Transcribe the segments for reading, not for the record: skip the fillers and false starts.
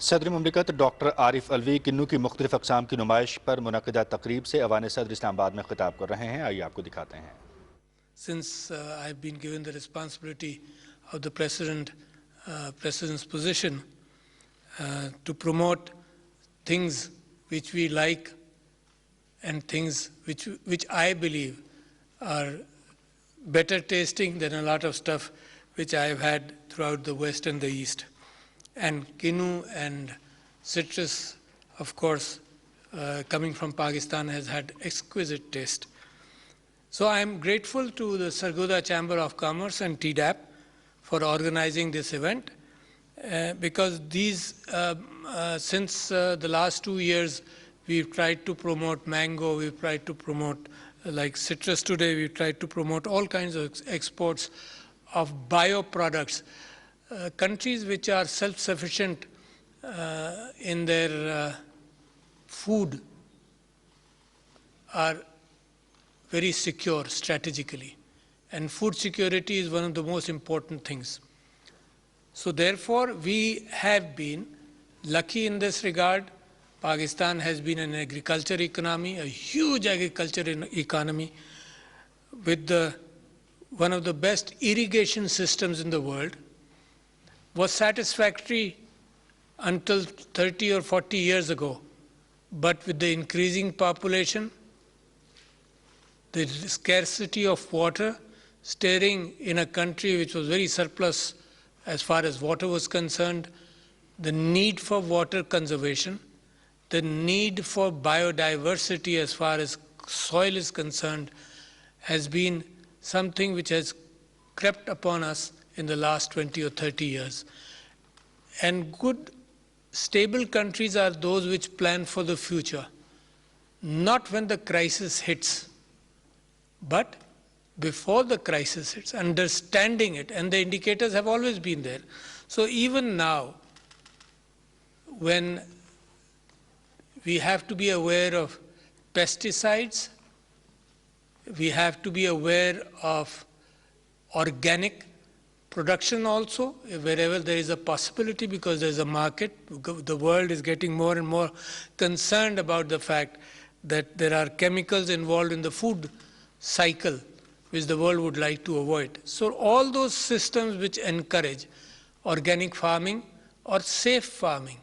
صدر مملکت ڈاکٹر عارف الوی کنو کی مختلف اقسام کی نمائش پر منعقدہ تقریب سے ایوان صدر اسلام آباد میں خطاب کر رہے ہیں. آئیے آپ کو دکھاتے ہیں. Since I have been given the responsibility of the President's position to promote things which we like and things which I believe are better tasting than a lot of stuff which I have had throughout the West and the East. And Kinnu and citrus, of course, coming from Pakistan, has had exquisite taste. So I am grateful to the Sargodha Chamber of Commerce and TDAP for organizing this event because since the last 2 years, we've tried to promote mango, we've tried to promote like citrus today, we've tried to promote all kinds of exports of bioproducts. Countries which are self-sufficient in their food are very secure strategically, and food security is one of the most important things. So therefore, we have been lucky in this regard. Pakistan has been an agriculture economy, a huge agriculture economy, with one of the best irrigation systems in the world. Was satisfactory until 30 or 40 years ago, but with the increasing population, the scarcity of water, staring in a country which was very surplus as far as water was concerned, the need for water conservation, the need for biodiversity as far as soil is concerned, has been something which has crept upon us in the last 20 or 30 years. And good, stable countries are those which plan for the future, not when the crisis hits, but before the crisis hits, understanding it, and the indicators have always been there. So even now, when we have to be aware of pesticides, we have to be aware of organic production also, wherever there is a possibility, because there is a market. The world is getting more and more concerned about the fact that there are chemicals involved in the food cycle which the world would like to avoid. So all those systems which encourage organic farming or safe farming.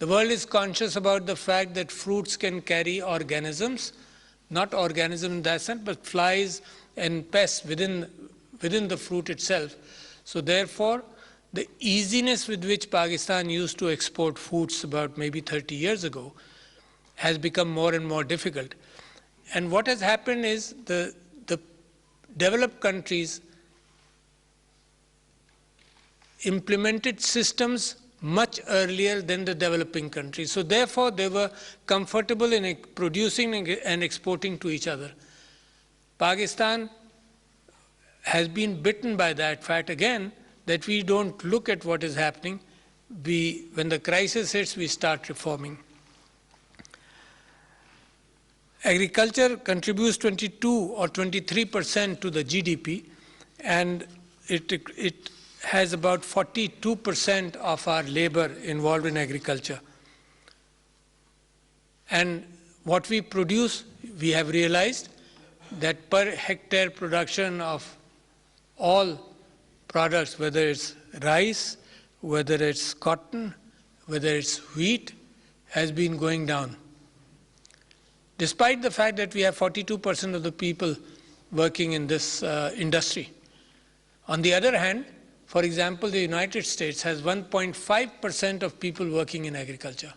The world is conscious about the fact that fruits can carry organisms, not organisms in that sense, but flies and pests within the fruit itself. So therefore, the easiness with which Pakistan used to export foods about maybe 30 years ago has become more and more difficult. And what has happened is the developed countries implemented systems much earlier than the developing countries. So therefore, they were comfortable in producing and exporting to each other. Pakistan has been bitten by that fact again, that we don't look at what is happening. When the crisis hits, we start reforming. Agriculture contributes 22 or 23% to the GDP, and it has about 42% of our labor involved in agriculture. And what we produce, we have realized that per hectare production of all products, whether it's rice, whether it's cotton, whether it's wheat, has been going down. Despite the fact that we have 42% of the people working in this industry. On the other hand, for example, the United States has 1.5% of people working in agriculture.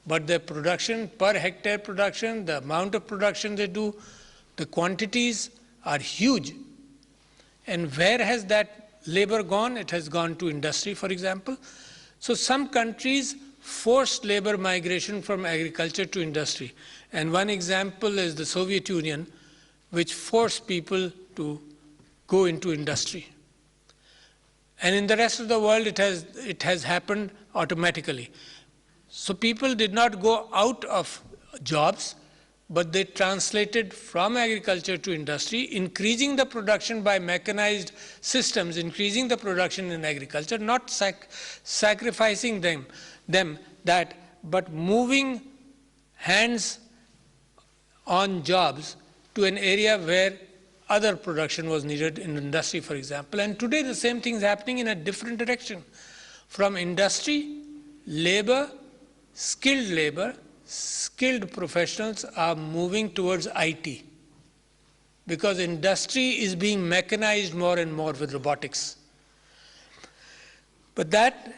But their production, per hectare production, the amount of production they do, the quantities are huge. And where has that labor gone? It has gone to industry, for example. So some countries forced labor migration from agriculture to industry. And one example is the Soviet Union, which forced people to go into industry. And in the rest of the world, it has happened automatically. So people did not go out of jobs, but they translated from agriculture to industry, increasing the production by mechanized systems, increasing the production in agriculture, not sacrificing but moving hands on jobs to an area where other production was needed in industry, for example. And today the same thing is happening in a different direction. From industry, labor, skilled professionals are moving towards IT, because industry is being mechanized more and more with robotics. But that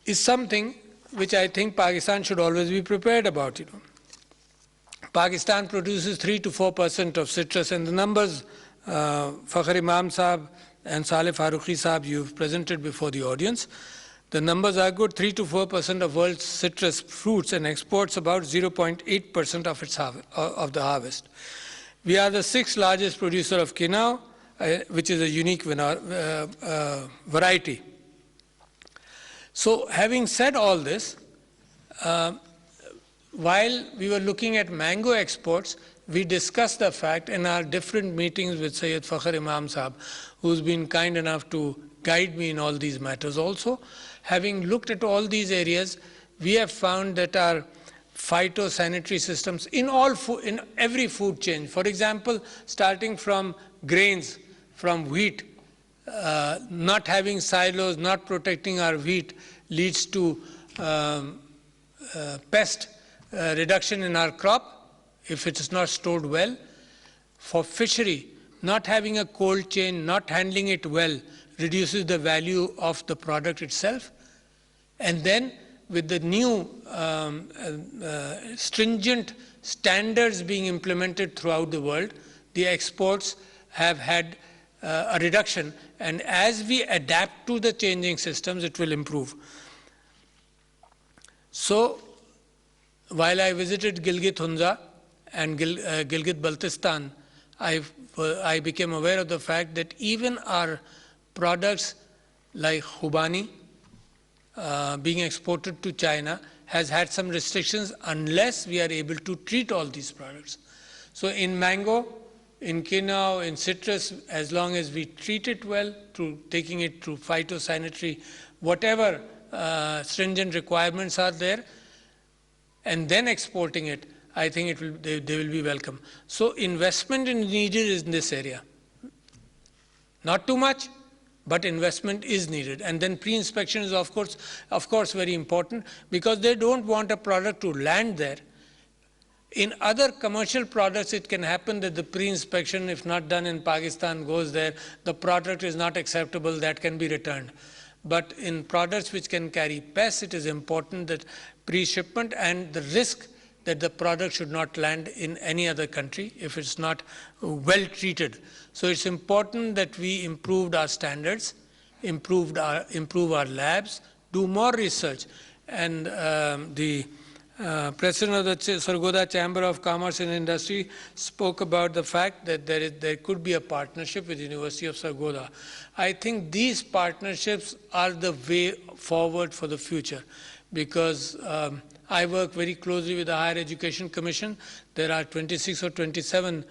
is something which I think Pakistan should always be prepared about. Pakistan produces 3 to 4% of citrus, and the numbers Fakhr Imam Saab and Saleh Farooqi Saab you've presented before the audience. The numbers are good. 3 to 4% of world's citrus fruits, and exports about 0.8% of the harvest. We are the 6th largest producer of quinoa, which is a unique variety. So having said all this, while we were looking at mango exports, we discussed the fact in our different meetings with Sayyid Fakhr Imam Saab, who's been kind enough to guide me in all these matters also. Having looked at all these areas, we have found that our phytosanitary systems in every food chain, for example, starting from grains, from wheat, not having silos, not protecting our wheat leads to pest reduction in our crop if it is not stored well. For fishery, not having a cold chain, not handling it well, reduces the value of the product itself. And then with the new stringent standards being implemented throughout the world, the exports have had a reduction, and as we adapt to the changing systems, it will improve. So while I visited Gilgit Hunza and Gilgit Baltistan, I became aware of the fact that even our products like Khubani being exported to China has had some restrictions unless we are able to treat all these products. So in mango, in quinoa, in citrus, as long as we treat it well, through taking it through phytosanitary, whatever stringent requirements are there, and then exporting it, I think they will be welcome. So investment is needed in this area. Not too much, but investment is needed. And then pre-inspection is of course very important, because they don't want a product to land there. In other commercial products, it can happen that the pre-inspection, if not done in Pakistan, goes there, the product is not acceptable, that can be returned. But in products which can carry pests, it is important that pre-shipment and the risk that the product should not land in any other country if it's not well treated. So it's important that we improved our standards, improve our labs, do more research. And the President of the Sargodha Chamber of Commerce and Industry spoke about the fact that there could be a partnership with the University of Sargodha. I think these partnerships are the way forward for the future, because I work very closely with the Higher Education Commission. There are 26 or 27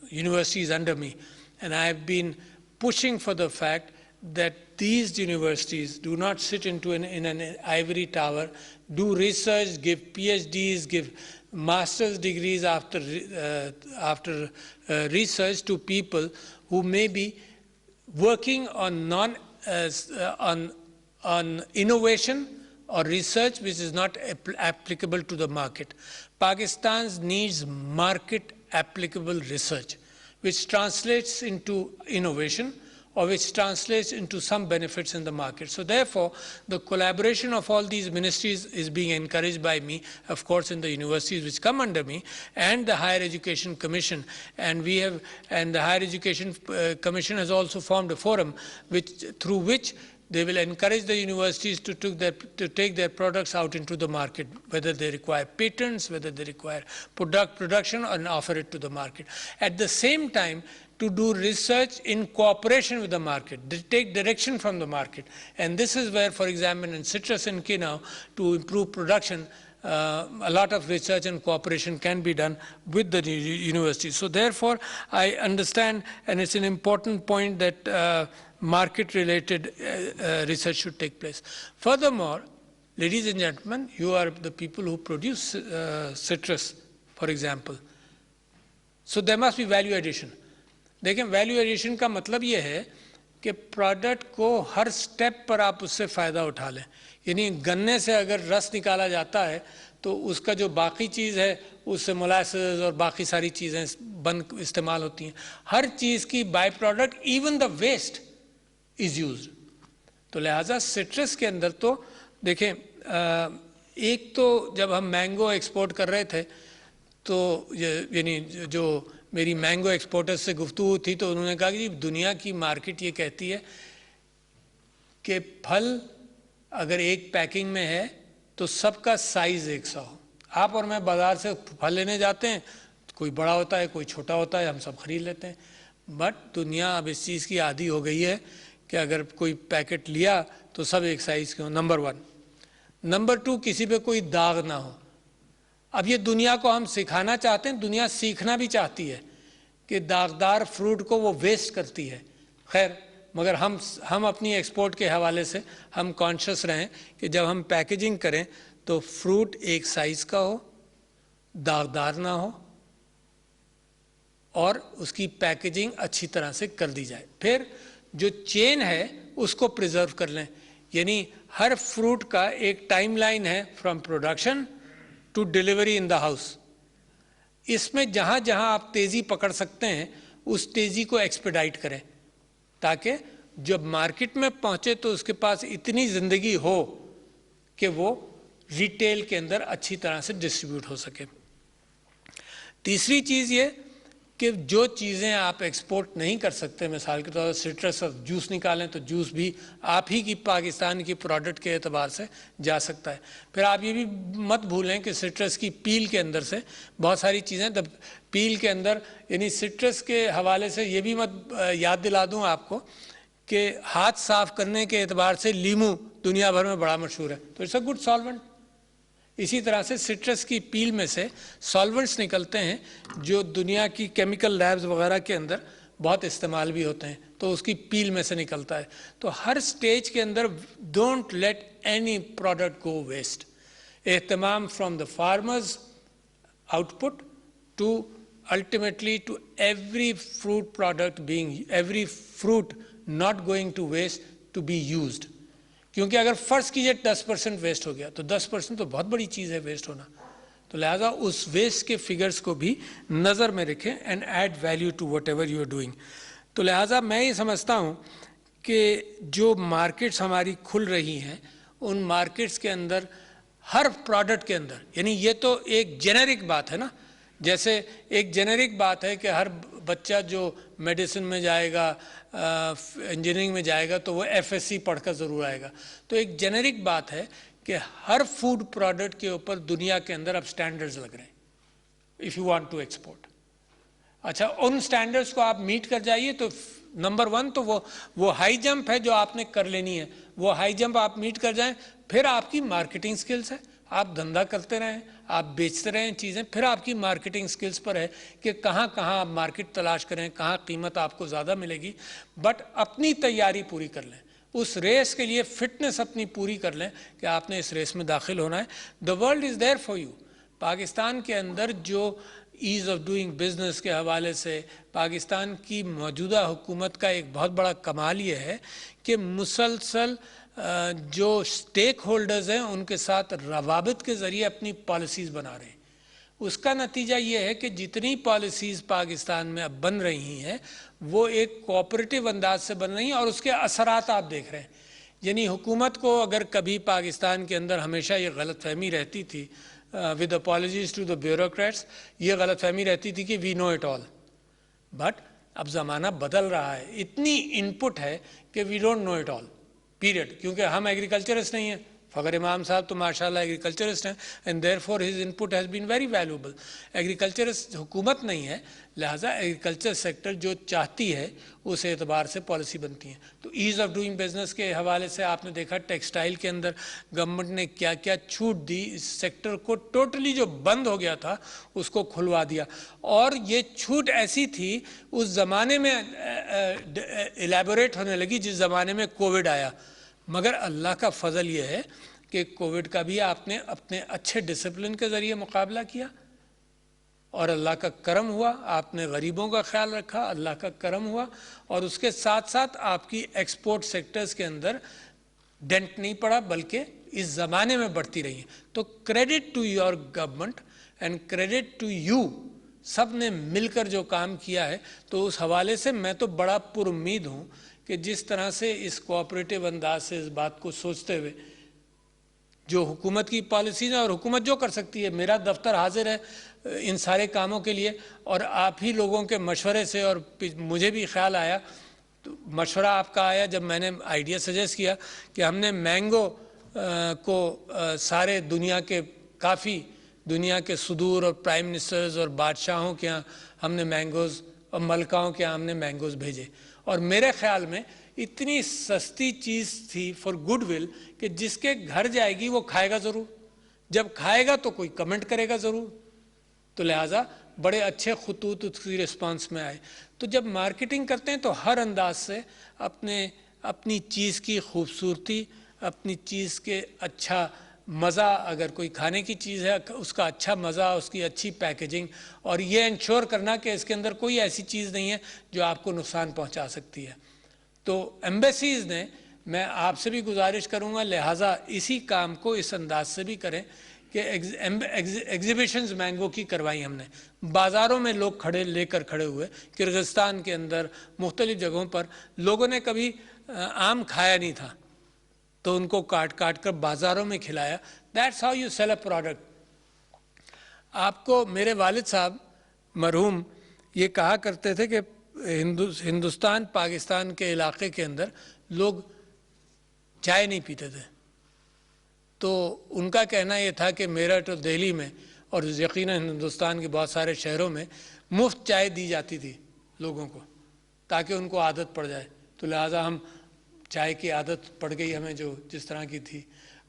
universities under me, and I have been pushing for the fact that these universities do not sit in an ivory tower, do research, give PhDs, give master's degrees after research to people who may be working on on innovation or research which is not applicable to the market. Pakistan needs market applicable research, which translates into innovation or which translates into some benefits in the market. So therefore, the collaboration of all these ministries is being encouraged by me, of course, in the universities which come under me, and the Higher Education Commission. And the Higher Education Commission has also formed a forum through which they will encourage the universities to take their products out into the market, whether they require patents, whether they require production, and offer it to the market. At the same time, to do research in cooperation with the market, take direction from the market. And this is where, for example, in citrus and quinoa, to improve production, a lot of research and cooperation can be done with the university. So therefore, I understand, and it's an important point that market-related research should take place. Furthermore, ladies and gentlemen, you are the people who produce citrus, for example. So there must be value addition. देखें, value addition का मतलब ये है कि product को हर step पर आप उससे फ़ायदा उठा लें. यानी गन्ने से अगर रस निकाला जाता है तो उसका जो बाकी चीज़ है उससे मोलासेस और बाकी सारी चीज़ें इस्तेमाल होती हैं. हर चीज़ की by product, even the waste is used. तो लिहाजा सिट्रस के अंदर तो देखें, एक तो जब हम मैंगो एक्सपोर्ट कर रहे थे तो यानी जो मेरी मैंगो एक्सपोर्टर्स से गुफ्तगू थी तो उन्होंने कहा कि दुनिया की मार्केट ये कहती है कि फल अगर एक पैकिंग में है तो सबका साइज़ एक सा हो. आप और मैं बाज़ार से फल लेने जाते हैं, कोई बड़ा होता है कोई छोटा होता है, हम सब खरीद लेते हैं. बट दुनिया अब इस चीज़ की आदी हो गई है कि अगर कोई पैकेट लिया तो सब एक साइज़ के हो. नंबर 1. नंबर 2, किसी पे कोई दाग ना हो. अब ये दुनिया को हम सिखाना चाहते हैं, दुनिया सीखना भी चाहती है कि दागदार फ्रूट को वो वेस्ट करती है. खैर, मगर हम अपनी एक्सपोर्ट के हवाले से हम कॉन्शियस रहें कि जब हम पैकेजिंग करें तो फ्रूट एक साइज़ का हो, दागदार ना हो और उसकी पैकेजिंग अच्छी तरह से कर दी जाए. फिर जो चेन है उसको प्रिजर्व कर लें. यानी हर फ्रूट का एक टाइम लाइन है from production to delivery in the house. इसमें जहाँ जहाँ आप तेज़ी पकड़ सकते हैं उस तेज़ी को एक्सपेडाइट करें ताकि जब मार्केट में पहुँचे तो उसके पास इतनी ज़िंदगी हो कि वो रिटेल के अंदर अच्छी तरह से डिस्ट्रीब्यूट हो सके. तीसरी चीज़ ये कि जो चीज़ें आप एक्सपोर्ट नहीं कर सकते, मिसाल के तौर पर सिट्रस और जूस निकालें तो जूस भी आप ही की पाकिस्तान की प्रोडक्ट के एतबार से जा सकता है. फिर आप ये भी मत भूलें कि सिट्रस की पील के अंदर से बहुत सारी चीज़ें, तब पील के अंदर यानी सिट्रस के हवाले से ये भी मत याद दिला दूँ आपको कि हाथ साफ़ करने के एतबार से लीमू दुनिया भर में बड़ा मशहूर है. तो इट्स अ गुड सॉल्वेंट. इसी तरह से सिट्रस की पील में से सॉल्वेंट्स निकलते हैं जो दुनिया की केमिकल लैब्स वगैरह के अंदर बहुत इस्तेमाल भी होते हैं, तो उसकी पील में से निकलता है. तो हर स्टेज के अंदर don't let any product go waste. एहतमाम from the farmers output to ultimately to every fruit product being, every fruit not going to waste to be used. क्योंकि अगर फ़र्ज़ कीजिए 10% वेस्ट हो गया तो 10% तो बहुत बड़ी चीज़ है वेस्ट होना. तो लिहाजा उस वेस्ट के फिगर्स को भी नज़र में रखें and add value to whatever you are doing. तो लिहाजा मैं ये समझता हूँ कि जो मार्केट्स हमारी खुल रही हैं उन मार्केट्स के अंदर हर प्रोडक्ट के अंदर, यानी ये तो एक जेनेरिक बात है ना, जैसे एक जेनेरिक बात है कि हर बच्चा जो मेडिसिन में जाएगा, इंजीनियरिंग में जाएगा तो वो एफएससी पढ़कर ज़रूर आएगा. तो एक जेनेरिक बात है कि हर फूड प्रोडक्ट के ऊपर दुनिया के अंदर अब स्टैंडर्ड्स लग रहे हैं if you want to export. अच्छा, उन स्टैंडर्ड्स को आप मीट कर जाइए तो नंबर 1 तो वो हाई जंप है जो आपने कर लेनी है. वो हाई जंप आप मीट कर जाएं, फिर आपकी मार्केटिंग स्किल्स है, आप धंधा करते रहें, आप बेचते रहें चीज़ें, फिर आपकी मार्केटिंग स्किल्स पर है कि कहाँ कहाँ आप मार्केट तलाश करें, कहाँ कीमत आपको ज़्यादा मिलेगी. बट अपनी तैयारी पूरी कर लें, उस रेस के लिए फिटनेस अपनी पूरी कर लें कि आपने इस रेस में दाखिल होना है. The world is there for you. Pakistan के अंदर जो ईज़ ऑफ डूइंग बिज़नेस के हवाले से पाकिस्तान की मौजूदा हुकूमत का एक बहुत बड़ा कमाल ये है कि मुसलसल जो स्टेक होल्डर्स हैं उनके साथ रवाबित के ज़रिए अपनी पॉलिसीज़ बना रहे हैं. उसका नतीजा ये है कि जितनी पॉलिसीज़ पाकिस्तान में अब बन रही हैं वो एक कोऑपरेटिव अंदाज से बन रही हैं और उसके असरात आप देख रहे हैं. यानी हुकूमत को अगर कभी पाकिस्तान के अंदर हमेशा ये गलतफहमी रहती थी, with apologies to the bureaucrats, ये गलतफहमी रहती थी कि we know it all. But अब ज़माना बदल रहा है, इतनी इनपुट है कि we don't know it all, period. क्योंकि हम एग्रीकल्चरिस्ट नहीं हैं, فخر امام صاحب تو ماشاءاللہ ایگریکلچرسٹ ہیں and therefore his input has been very valuable. Agriculturist حکومت نہیں ہے, لہٰذا ایگریکلچر سیکٹر جو چاہتی ہے اس اعتبار سے پالیسی بنتی ہیں. تو ایز آف ڈوئنگ بزنس کے حوالے سے آپ نے دیکھا ٹیکسٹائل کے اندر گورنمنٹ نے کیا کیا چھوٹ دی, اس سیکٹر کو ٹوٹلی جو بند ہو گیا تھا اس کو کھلوا دیا. اور یہ چھوٹ ایسی تھی اس زمانے میں الیبوریٹ ہونے لگی جس زمانے میں کووڈ آیا, مگر اللہ کا فضل یہ ہے کہ کووڈ کا بھی آپ نے اپنے اچھے ڈسپلن کے ذریعے مقابلہ کیا اور اللہ کا کرم ہوا, آپ نے غریبوں کا خیال رکھا, اللہ کا کرم ہوا, اور اس کے ساتھ ساتھ آپ کی ایکسپورٹ سیکٹرز کے اندر ڈینٹ نہیں پڑا بلکہ اس زمانے میں بڑھتی رہی ہیں. تو credit to your government and credit to you, سب نے مل کر جو کام کیا ہے. تو اس حوالے سے میں تو بڑا پر امید ہوں کہ جس طرح سے اس کوآپریٹو انداز سے اس بات کو سوچتے ہوئے جو حکومت کی پالیسیز ہیں, اور حکومت جو کر سکتی ہے, میرا دفتر حاضر ہے ان سارے کاموں کے لیے, اور آپ ہی لوگوں کے مشورے سے, اور مجھے بھی خیال آیا, تو مشورہ آپ کا آیا جب میں نے آئیڈیا سجیسٹ کیا کہ ہم نے مینگو کو سارے دنیا کے کافی دنیا کے صدور اور پرائم منسٹرز اور بادشاہوں کے ہاں ہم نے مینگوز, اور ملکاؤں کے ہاں ہم نے مینگوز بھیجے. اور میرے خیال میں اتنی سستی چیز تھی فار گڈ ول کہ جس کے گھر جائے گی وہ کھائے گا ضرور, جب کھائے گا تو کوئی کمنٹ کرے گا ضرور. تو لہٰذا بڑے اچھے خطوط اس کی رسپانس میں آئے. تو جب مارکیٹنگ کرتے ہیں تو ہر انداز سے اپنی چیز کی خوبصورتی, اپنی چیز کے اچھا مزہ, اگر کوئی کھانے کی چیز ہے اس کا اچھا مزہ, اس کی اچھی پیکیجنگ, اور یہ انشور کرنا کہ اس کے اندر کوئی ایسی چیز نہیں ہے جو آپ کو نقصان پہنچا سکتی ہے. تو ایمبیسیز نے, میں آپ سے بھی گزارش کروں گا لہٰذا اسی کام کو اس انداز سے بھی کریں کہ ایگزیبیشنز مینگو کی کروائی ہم نے. بازاروں میں لوگ لے کر کھڑے ہوئے, کرغزستان کے اندر مختلف جگہوں پر لوگوں نے کبھی آم کھایا نہیں تھا تو ان کو کاٹ کر بازاروں میں کھلایا. That's how you sell a product. آپ کو میرے والد صاحب مرحوم یہ کہا کرتے تھے کہ ہندوستان پاکستان کے علاقے کے اندر لوگ چائے نہیں پیتے تھے. تو ان کا کہنا یہ تھا کہ میرٹھ اور دہلی میں اور یقیناً ہندوستان کے بہت سارے شہروں میں مفت چائے دی جاتی تھی لوگوں کو تاکہ ان کو عادت پڑ جائے. تو لہٰذا ہم چائے کی عادت پڑ گئی ہمیں جو جس طرح کی تھی.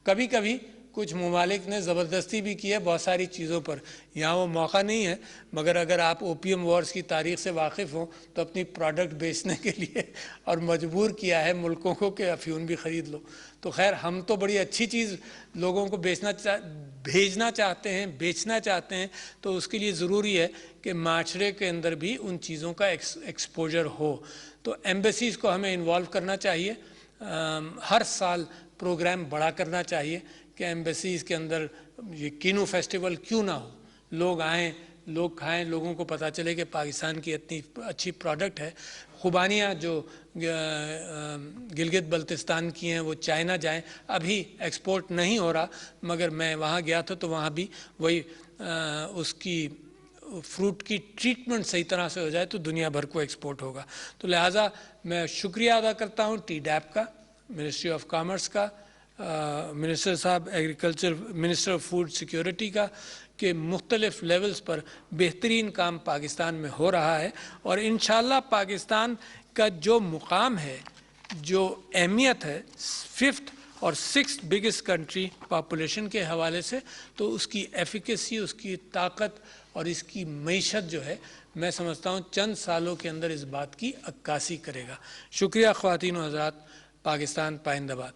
کبھی کبھی کچھ ممالک نے زبردستی بھی کی ہے بہت ساری چیزوں پر, یہاں وہ موقع نہیں ہے, مگر اگر آپ اوپیم وارز کی تاریخ سے واقف ہوں تو اپنی پروڈکٹ بیچنے کے لیے اور مجبور کیا ہے ملکوں کو کہ افیون بھی خرید لو. تو خیر ہم تو بڑی اچھی چیز لوگوں کو بھیجنا چاہتے ہیں, بیچنا چاہتے ہیں, تو اس کے لیے ضروری ہے کہ معاشرے کے اندر بھی ان چیزوں کا ایکسپوجر ہو. تو ایمبیسیز کو ہمیں انوالو کرنا چاہیے, ہر سال پروگرام بڑا کرنا چاہیے کہ ایمبیسیز کے اندر یہ کینو فیسٹیول کیوں نہ ہو, لوگ آئیں, لوگ کھائیں, لوگوں کو پتہ چلے کہ پاکستان کی اتنی اچھی پروڈکٹ ہے. خوبانیاں جو گلگت بلتستان کی ہیں وہ چائنا جائیں, ابھی ایکسپورٹ نہیں ہو رہا, مگر میں وہاں گیا تھا تو وہاں بھی وہی اس کی فروٹ کی ٹریٹمنٹ صحیح طرح سے ہو جائے تو دنیا بھر کو ایکسپورٹ ہوگا. تو لہٰذا میں شکریہ ادا کرتا ہوں ٹی ڈیپ کا, منسٹری آف کامرس کا, منسٹر صاحب agriculture, minister of food security کا, کہ مختلف لیولز پر بہترین کام پاکستان میں ہو رہا ہے. اور انشاءاللہ پاکستان کا جو مقام ہے, جو اہمیت ہے 5th اور 6th بگیسٹ کنٹری پاپولیشن کے حوالے سے, تو اس کی ایفیکیسی, اس کی طاقت اور اس کی معیشت جو ہے میں سمجھتا ہوں چند سالوں کے اندر اس بات کی عکاسی کرے گا. شکریہ خواتین و حضرات. پاکستان پائندہ باد.